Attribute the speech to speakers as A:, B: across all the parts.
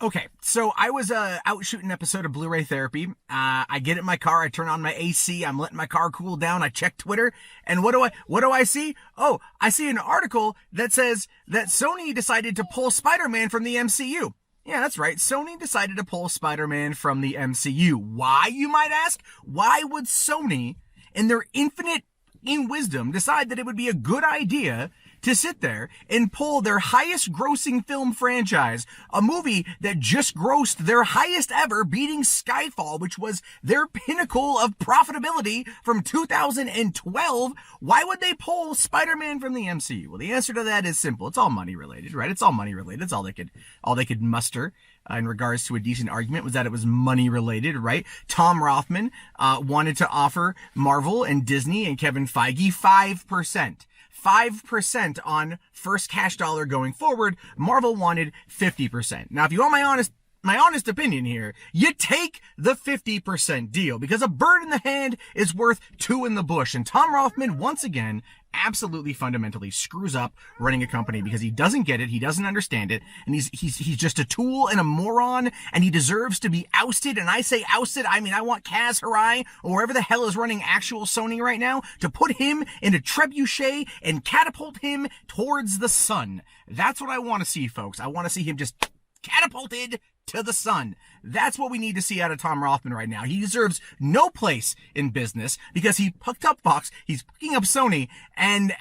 A: Okay, so I was out shooting an episode of Blu-ray Therapy. I get in my car, I turn on my AC, I'm letting my car cool down, I check Twitter, and what do I see? Oh, I see an article that says that Sony decided to pull Spider-Man from the MCU. Yeah, that's right. Sony decided to pull Spider-Man from the MCU. Why, you might ask? Why would Sony, in their infinite wisdom, decide that it would be a good idea to sit there and pull their highest grossing film franchise, a movie that just grossed their highest ever, beating Skyfall, which was their pinnacle of profitability from 2012. Why would they pull Spider-Man from the MCU? Well, the answer to that is simple. It's all money related, right? It's all money related. It's all they could muster in regards to a decent argument was that it was money related, right? Tom Rothman wanted to offer Marvel and Disney and Kevin Feige 5%. 5% on first cash dollar going forward. Marvel wanted 50%. Now, if you want my honest opinion here, you take the 50% deal because a bird in the hand is worth two in the bush. And Tom Rothman, once again, absolutely fundamentally screws up running a company because he doesn't get it, he doesn't understand it, and he's just a tool and a moron, and he deserves to be ousted. And I say ousted, I mean I want Kaz Hirai or wherever the hell is running actual Sony right now to put him in a trebuchet and catapult him towards the sun. That's what I want to see, folks. I want to see him just catapulted to the sun. That's what we need to see out of Tom Rothman right now. He deserves no place in business because he hooked up Fox, he's hooking up Sony, and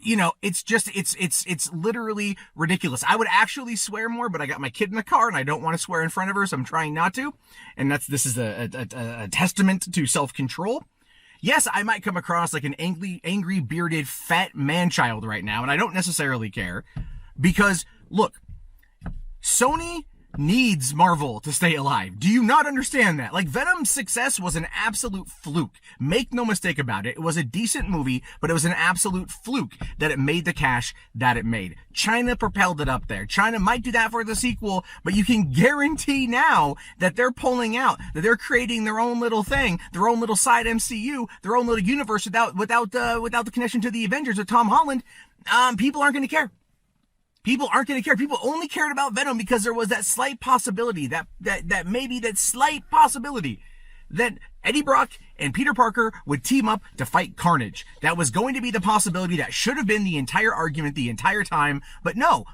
A: you know, it's literally ridiculous. I would actually swear more, but I got my kid in the car and I don't want to swear in front of her, so I'm trying not to. And this is a testament to self-control. Yes, I might come across like an angry bearded fat man-child right now, and I don't necessarily care because look, Sony needs Marvel to stay alive. Do you not understand that? Like, Venom's success was an absolute fluke. Make no mistake about it. It was a decent movie, but it was an absolute fluke that it made the cash that it made. China propelled it up there. China might do that for the sequel, but you can guarantee now that they're pulling out, that they're creating their own little thing, their own little side MCU, their own little universe without the connection to the Avengers with Tom Holland. People aren't going to care. People aren't going to care. People only cared about Venom because there was that slight possibility, that slight possibility that Eddie Brock and Peter Parker would team up to fight Carnage. That was going to be the possibility that should have been the entire argument the entire time. But no,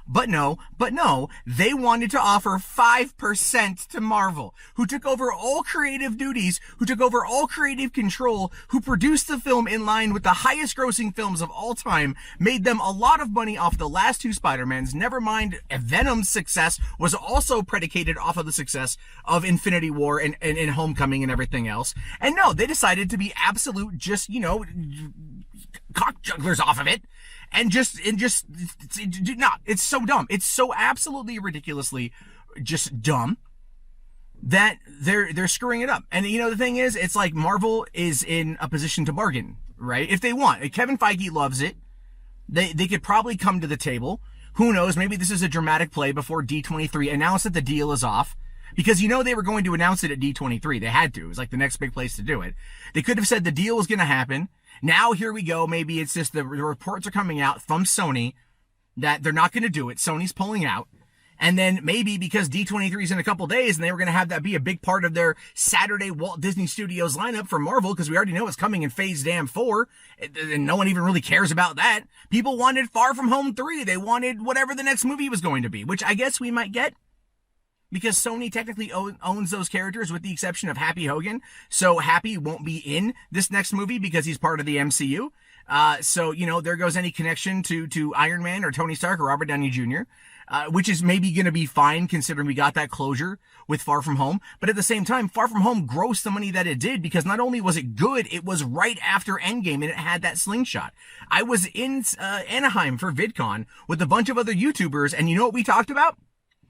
A: they wanted to offer 5% to Marvel, who took over all creative duties, who took over all creative control, who produced the film in line with the highest grossing films of all time, made them a lot of money off the last two Spider-Mans. Never mind, Venom's success was also predicated off of the success of Infinity War and Homecoming and everything else. And no, they decided to be absolute, just, you know, cock jugglers off of it. It's so dumb. It's so absolutely ridiculously just dumb that they're screwing it up. And you know, the thing is, it's like Marvel is in a position to bargain, right? If they want. Kevin Feige loves it. They could probably come to the table. Who knows? Maybe this is a dramatic play before D23 announced that the deal is off. Because you know they were going to announce it at D23. They had to. It was like the next big place to do it. They could have said the deal was going to happen. Now here we go. Maybe it's just the reports are coming out from Sony that they're not going to do it. Sony's pulling out. And then maybe because D23 is in a couple days and they were going to have that be a big part of their Saturday Walt Disney Studios lineup for Marvel, because we already know it's coming in Phase 4, and no one even really cares about that. People wanted Far From Home 3. They wanted whatever the next movie was going to be, which I guess we might get, because Sony technically owns those characters with the exception of Happy Hogan. So Happy won't be in this next movie because he's part of the MCU. So, you know, there goes any connection to Iron Man or Tony Stark or Robert Downey Jr., which is maybe going to be fine considering we got that closure with Far From Home. But at the same time, Far From Home grossed the money that it did because not only was it good, it was right after Endgame and it had that slingshot. I was in Anaheim for VidCon with a bunch of other YouTubers, and you know what we talked about?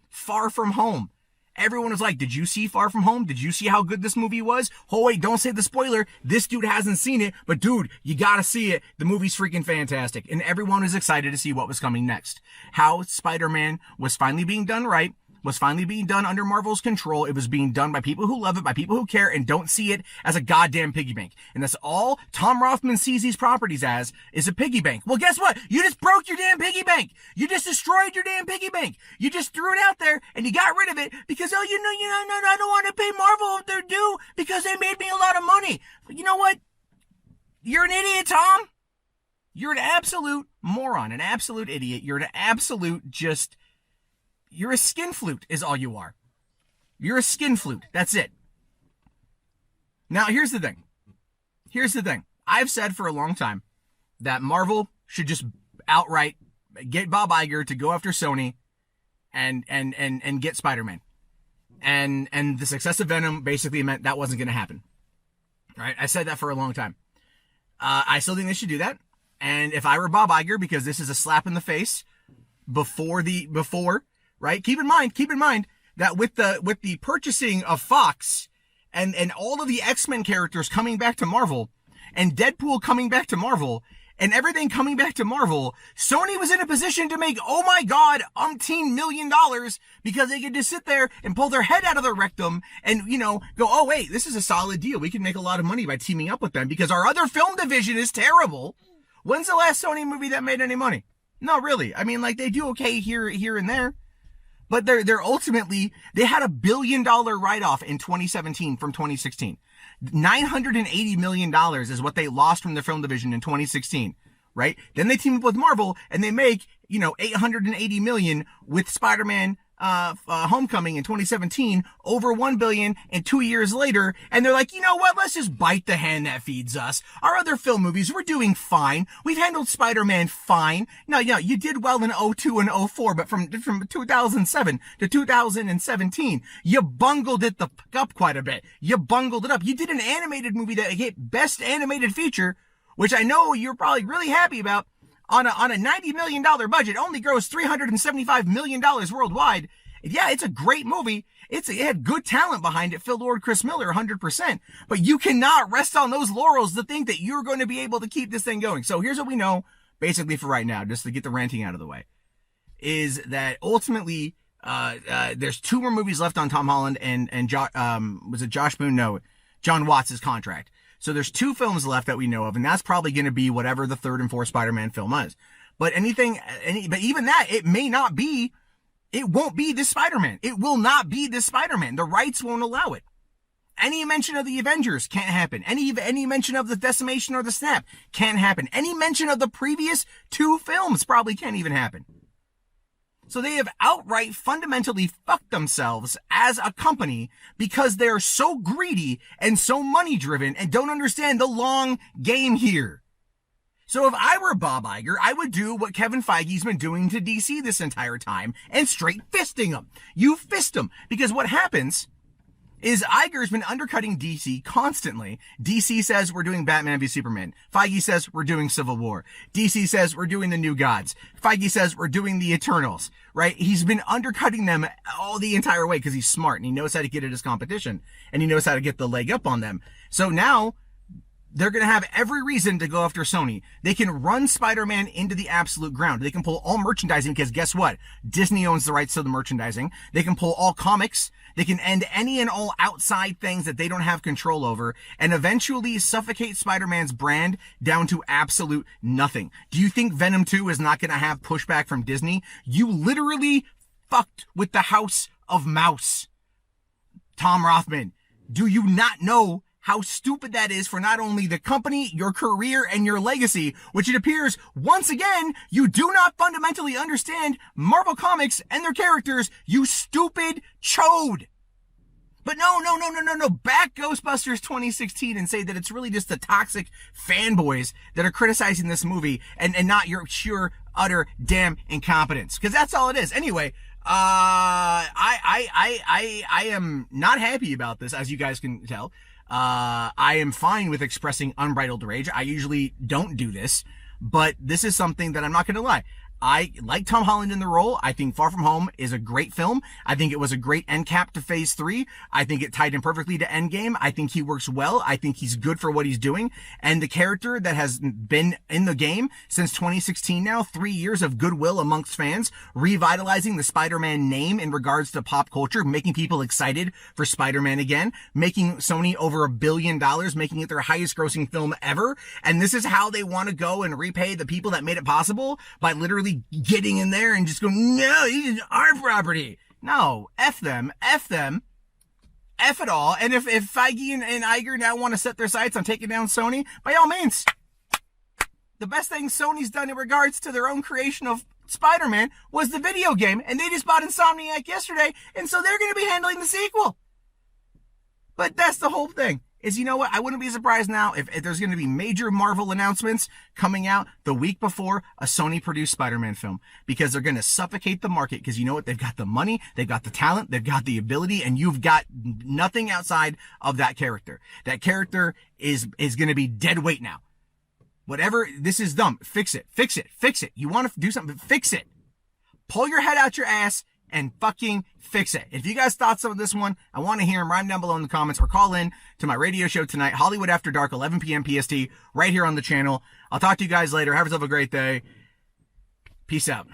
A: Far From Home. Everyone was like, did you see Far From Home? Did you see how good this movie was? Oh wait, don't say the spoiler. This dude hasn't seen it, but dude, you gotta see it. The movie's freaking fantastic. And everyone was excited to see what was coming next. How Spider-Man was finally being done right, was finally being done under Marvel's control. It was being done by people who love it, by people who care and don't see it as a goddamn piggy bank. And that's all Tom Rothman sees these properties as, is a piggy bank. Well, guess what? You just broke your damn piggy bank. You just destroyed your damn piggy bank. You just threw it out there and you got rid of it because, oh, I don't want to pay Marvel what they're due because they made me a lot of money. But you know what? You're an idiot, Tom. You're an absolute moron, an absolute idiot. You're an absolute you're a skin flute is all you are. You're a skin flute. That's it. Now, here's the thing. I've said for a long time that Marvel should just outright get Bob Iger to go after Sony and get Spider-Man. And the success of Venom basically meant that wasn't going to happen. Right? I said that for a long time. I still think they should do that. And if I were Bob Iger, because this is a slap in the face before, right? Keep in mind that with the purchasing of Fox and all of the X-Men characters coming back to Marvel and Deadpool coming back to Marvel and everything coming back to Marvel, Sony was in a position to make, oh my God, umpteen $1 million because they could just sit there and pull their head out of their rectum and, go, oh wait, this is a solid deal. We can make a lot of money by teaming up with them because our other film division is terrible. When's the last Sony movie that made any money? Not really. I mean, like, they do okay here and there. But they're ultimately, they had $1 billion write-off in 2017 from 2016. $980 million is what they lost from the film division in 2016, right? Then they team up with Marvel and they make, $880 million with Spider-Man, Homecoming in 2017, over $1 billion, and 2 years later, and they're like, you know what? Let's just bite the hand that feeds us. Our other film movies, we're doing fine. We've handled Spider-Man fine. Now, you did well in 02 and 04, but from 2007 to 2017, you bungled it up quite a bit. You bungled it up. You did an animated movie that hit Best Animated Feature, which I know you're probably really happy about. On a $90 million budget, only grossed $375 million worldwide. Yeah, it's a great movie. It had good talent behind it. Phil Lord, Chris Miller, 100%. But you cannot rest on those laurels to think that you're going to be able to keep this thing going. So here's what we know, basically for right now, just to get the ranting out of the way, is that ultimately, there's 2 more movies left on Tom Holland and was it Josh Boone? No, John Watts' contract. So there's 2 films left that we know of, and that's probably going to be whatever the 3rd and 4th Spider-Man film is. But but even that, it won't be this Spider-Man. It will not be this Spider-Man. The rights won't allow it. Any mention of the Avengers can't happen. Any mention of the Decimation or the Snap can't happen. Any mention of the previous 2 films probably can't even happen. So they have outright fundamentally fucked themselves as a company because they're so greedy and so money driven and don't understand the long game here. So if I were Bob Iger, I would do what Kevin Feige's been doing to DC this entire time and straight fisting them. You fist them. Because what happens is Iger's been undercutting DC constantly. DC says we're doing Batman v Superman. Feige says we're doing Civil War. DC says we're doing the New Gods. Feige says we're doing the Eternals, right? He's been undercutting them all the entire way because he's smart and he knows how to get at his competition and he knows how to get the leg up on them. So now they're going to have every reason to go after Sony. They can run Spider-Man into the absolute ground. They can pull all merchandising because guess what? Disney owns the rights to the merchandising. They can pull all comics. They can end any and all outside things that they don't have control over and eventually suffocate Spider-Man's brand down to absolute nothing. Do you think Venom 2 is not going to have pushback from Disney? You literally fucked with the House of Mouse. Tom Rothman, do you not know how stupid that is for not only the company, your career, and your legacy, which it appears, once again, you do not fundamentally understand Marvel Comics and their characters, you stupid chode. But no. Back Ghostbusters 2016 and say that it's really just the toxic fanboys that are criticizing this movie and not your sheer, utter, damn incompetence. Because that's all it is. Anyway, I am not happy about this, as you guys can tell. I am fine with expressing unbridled rage. I usually don't do this, but this is something that I'm not going to lie. I like Tom Holland in the role. I think Far From Home is a great film. I think it was a great end cap to phase 3. I think it tied in perfectly to Endgame. I think he works well. I think he's good for what he's doing. And the character that has been in the game since 2016 now, 3 years of goodwill amongst fans, revitalizing the Spider-Man name in regards to pop culture, making people excited for Spider-Man again, making Sony over $1 billion, making it their highest grossing film ever. And this is how they want to go and repay the people that made it possible, by literally getting in there and just going, no, this is our property. No, F them, F it all. And if Feige and Iger now want to set their sights on taking down Sony, by all means. The best thing Sony's done in regards to their own creation of Spider-Man was the video game, and they just bought Insomniac yesterday, and so they're going to be handling the sequel. But that's the whole thing. Is, you know what? I wouldn't be surprised now if there's going to be major Marvel announcements coming out the week before a Sony-produced Spider-Man film, because they're going to suffocate the market, because you know what? They've got the money, they've got the talent, they've got the ability, and you've got nothing outside of that character. That character is going to be dead weight now. Whatever, this is dumb. Fix it. Fix it. Fix it. You want to do something? Fix it. Pull your head out your ass and fucking fix it. If you guys thoughts of this one, I want to hear them. Write them down below in the comments, or call in to my radio show tonight, Hollywood After Dark, 11 p.m. PST, right here on the channel. I'll talk to you guys later. Have yourself a great day. Peace out.